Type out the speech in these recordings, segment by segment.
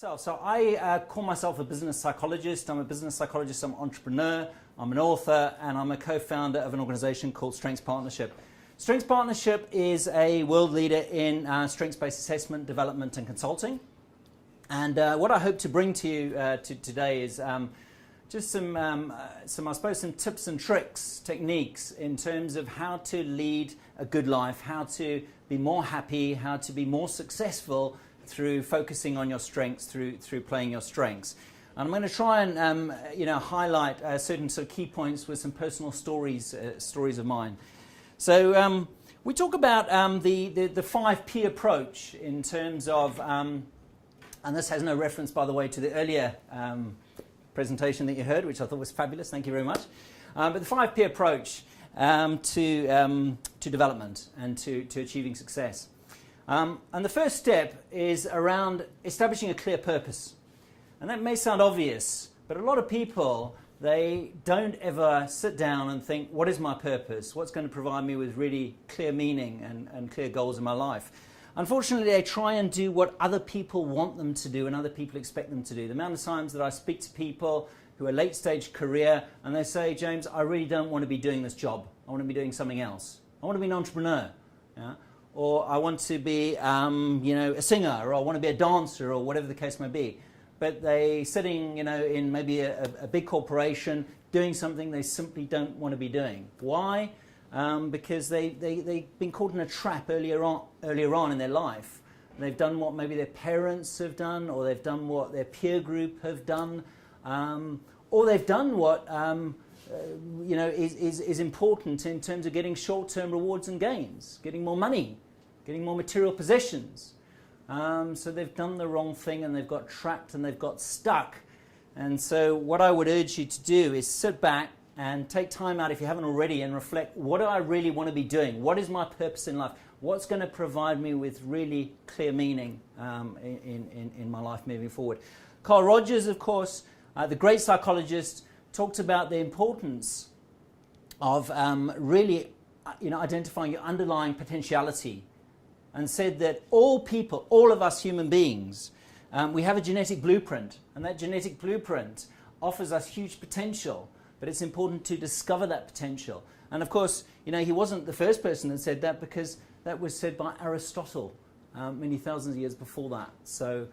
myself. So I call myself a business psychologist. I'm a business psychologist, I'm an entrepreneur, I'm an author, and I'm a co-founder of an organization called Strengths Partnership. Strengths Partnership is a world leader in strengths-based assessment, development, and consulting. And what I hope to bring to you today is just some, I suppose, some tips and tricks, techniques in terms of how to lead a good life, how to be more happy, how to be more successful through focusing on your strengths, through playing your strengths. And I'm going to try and highlight certain sort of key points with some personal stories of mine. So we talk about the 5P approach in terms of, and this has no reference, by the way, to the earlier presentation that you heard, which I thought was fabulous. Thank you very much. But the 5P approach to development and to achieving success. And the first step is around establishing a clear purpose. And that may sound obvious, but a lot of people, they don't ever sit down and think, what is my purpose? What's going to provide me with really clear meaning and clear goals in my life? Unfortunately, they try and do what other people want them to do and other people expect them to do. The amount of times that I speak to people who are late stage career and they say, James, I really don't want to be doing this job. I want to be doing something else. I want to be an entrepreneur. Yeah? Or I want to be a singer, or I want to be a dancer, or whatever the case may be. But they're sitting in maybe a big corporation doing something they simply don't want to be doing. Why? Because they've been caught in a trap earlier on in their life. They've done what maybe their parents have done, or they've done what their peer group have done, or they've done what is important in terms of getting short-term rewards and gains, getting more money, getting more material possessions. So they've done the wrong thing and they've got trapped and they've got stuck. And so what I would urge you to do is sit back and take time out, if you haven't already, and reflect, what do I really want to be doing? What is my purpose in life? What's going to provide me with really clear meaning in my life moving forward? Carl Rogers, of course, the great psychologist, talked about the importance of really identifying your underlying potentiality, and said that all people, all of us human beings, we have a genetic blueprint, and that genetic blueprint offers us huge potential, but it's important to discover that potential. And of course, he wasn't the first person that said that, because that was said by Aristotle many thousands of years before that. So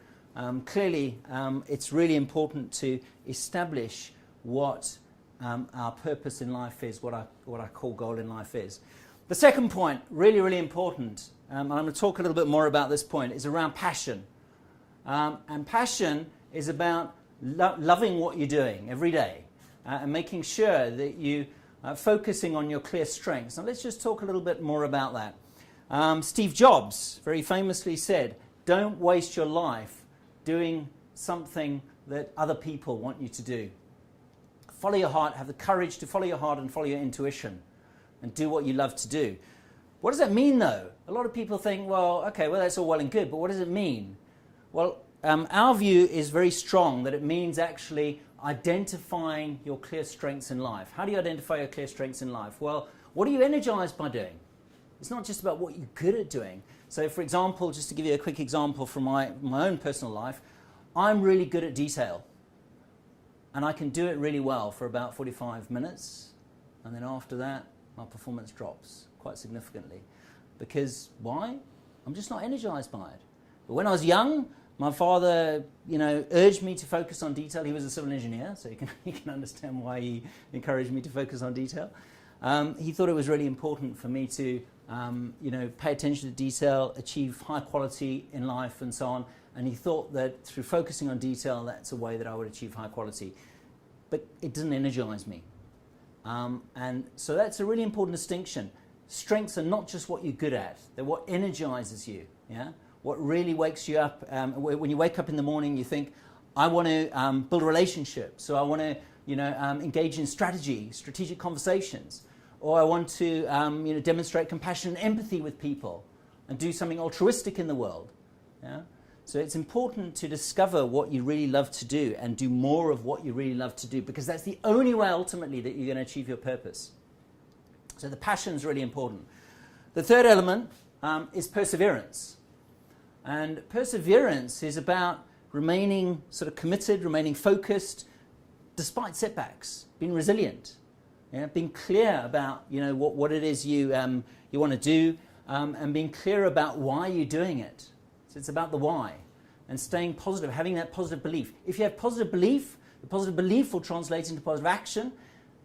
clearly it's really important to establish what our purpose in life is, what our core goal in life is. The second point, really, really important, and I'm going to talk a little bit more about this point, is around passion. And passion is about loving what you're doing every day and making sure that you are focusing on your clear strengths. Now let's just talk a little bit more about that. Steve Jobs very famously said, don't waste your life doing something that other people want you to do. Follow your heart, have the courage to follow your heart and follow your intuition, and do what you love to do. What does that mean, though? A lot of people think, well, that's all well and good, but what does it mean? Well, our view is very strong that it means actually identifying your clear strengths in life. How do you identify your clear strengths in life? Well, what are you energized by doing? It's not just about what you're good at doing. So, for example, just to give you a quick example from my own personal life, I'm really good at detail. And I can do it really well for about 45 minutes. And then after that, my performance drops quite significantly. Because why? I'm just not energized by it. But when I was young, my father, urged me to focus on detail. He was a civil engineer, so you can understand why he encouraged me to focus on detail. He thought it was really important for me to, pay attention to detail, achieve high quality in life, and so on. And he thought that through focusing on detail, that's a way that I would achieve high quality. But it didn't energize me. And so that's a really important distinction. Strengths are not just what you're good at. They're what energizes you. Yeah? What really wakes you up. When you wake up in the morning, you think, I want to build a relationship. So I want to engage in strategic conversations. Or I want to demonstrate compassion and empathy with people and do something altruistic in the world. Yeah? So it's important to discover what you really love to do and do more of what you really love to do, because that's the only way ultimately that you're going to achieve your purpose. So the passion is really important. The third element is perseverance. And perseverance is about remaining sort of committed, remaining focused, despite setbacks, being resilient, being clear about what it is you want to do, and being clear about why you're doing it. So it's about the why, and staying positive, having that positive belief. If you have positive belief, the positive belief will translate into positive action,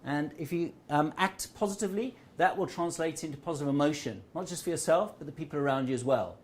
and if you act positively, that will translate into positive emotion, not just for yourself, but the people around you as well.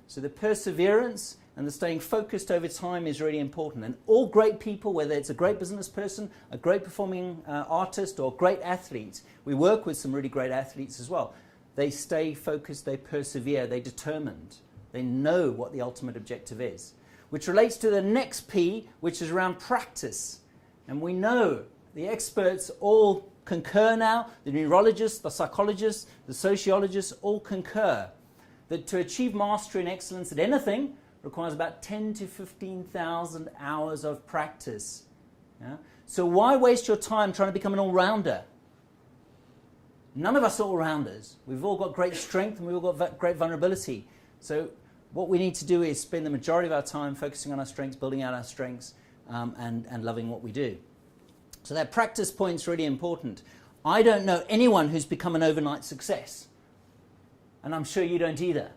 So the perseverance and the staying focused over time is really important. And all great people, whether it's a great business person, a great performing artist, or great athlete, we work with some really great athletes as well. They stay focused, they persevere, they're determined. They know what the ultimate objective is. Which relates to the next P, which is around practice. And we know, the experts all concur now, the neurologists, the psychologists, the sociologists all concur that to achieve mastery and excellence at anything requires about 10 to 15,000 hours of practice. Yeah? So why waste your time trying to become an all-rounder? None of us are all-rounders. We've all got great strength and we've all got great vulnerability. So what we need to do is spend the majority of our time focusing on our strengths, building out our strengths, and loving what we do. So that practice point is really important. I don't know anyone who's become an overnight success. And I'm sure you don't either.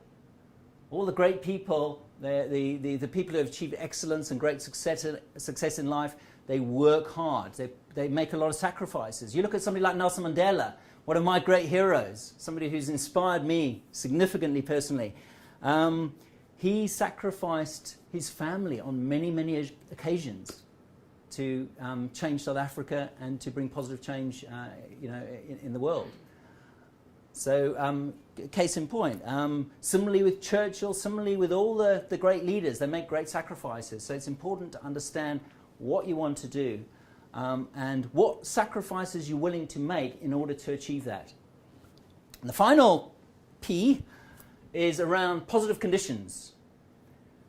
All the great people, the people who have achieved excellence and great success in life, they work hard. They make a lot of sacrifices. You look at somebody like Nelson Mandela, one of my great heroes, somebody who's inspired me significantly personally. He sacrificed his family on many, many occasions to change South Africa and to bring positive change in the world. So case in point, similarly with Churchill, similarly with all the great leaders, they make great sacrifices. So it's important to understand what you want to do and what sacrifices you're willing to make in order to achieve that. And the final P is around positive conditions.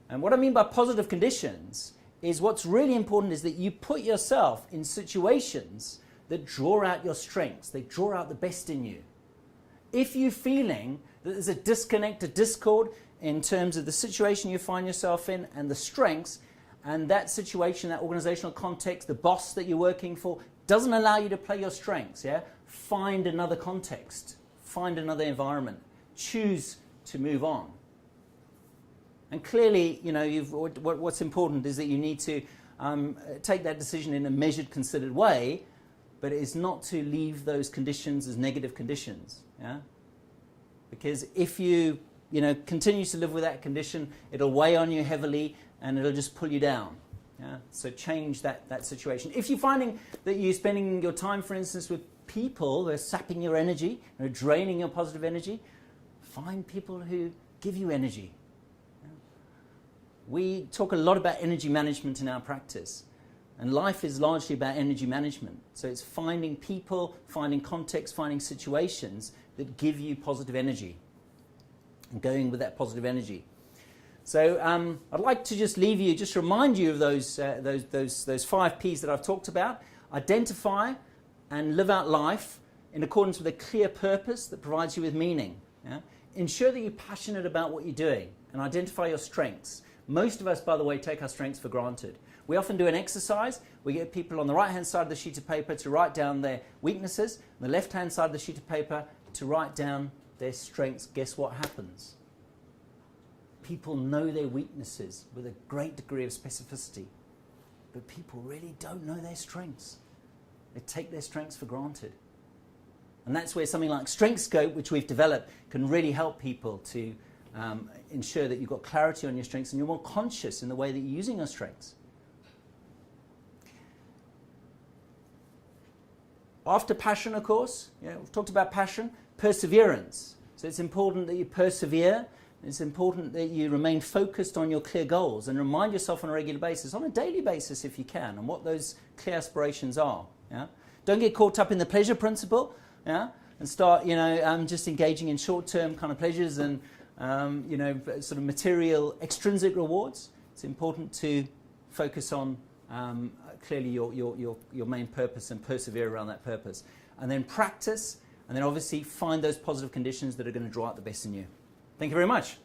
And what I mean by positive conditions is what's really important is that you put yourself in situations that draw out your strengths, they draw out the best in you. If you're feeling that there's a disconnect, a discord in terms of the situation you find yourself in and the strengths, and that situation, that organizational context, the boss that you're working for doesn't allow you to play your strengths, find another context, find another environment, choose to move on. And clearly, what's important is that you need to take that decision in a measured, considered way, but it is not to leave those conditions as negative conditions. Yeah? Because if you continue to live with that condition, it'll weigh on you heavily and it'll just pull you down. Yeah? So change that situation. If you're finding that you're spending your time, for instance, with people who are sapping your energy, draining your positive energy, find people who give you energy. Yeah? We talk a lot about energy management in our practice. And life is largely about energy management. So it's finding people, finding context, finding situations that give you positive energy and going with that positive energy. So I'd like to just leave you, just remind you of those 5 P's that I've talked about. Identify and live out life in accordance with a clear purpose that provides you with meaning. Yeah? Ensure that you're passionate about what you're doing and identify your strengths. Most of us, by the way, take our strengths for granted. We often do an exercise. We get people on the right-hand side of the sheet of paper to write down their weaknesses, and the left-hand side of the sheet of paper to write down their strengths. Guess what happens? People know their weaknesses with a great degree of specificity, but people really don't know their strengths. They take their strengths for granted. And that's where something like Stengthscope, which we've developed, can really help people to ensure that you've got clarity on your strengths and you're more conscious in the way that you're using your strengths. After passion, of course, we've talked about passion, perseverance. So it's important that you persevere. It's important that you remain focused on your clear goals and remind yourself on a regular basis, on a daily basis if you can, and what those clear aspirations are. Yeah? Don't get caught up in the pleasure principle, and start, just engaging in short-term kind of pleasures and, sort of material extrinsic rewards. It's important to focus on clearly your main purpose and persevere around that purpose. And then practice, and then obviously find those positive conditions that are going to draw out the best in you. Thank you very much.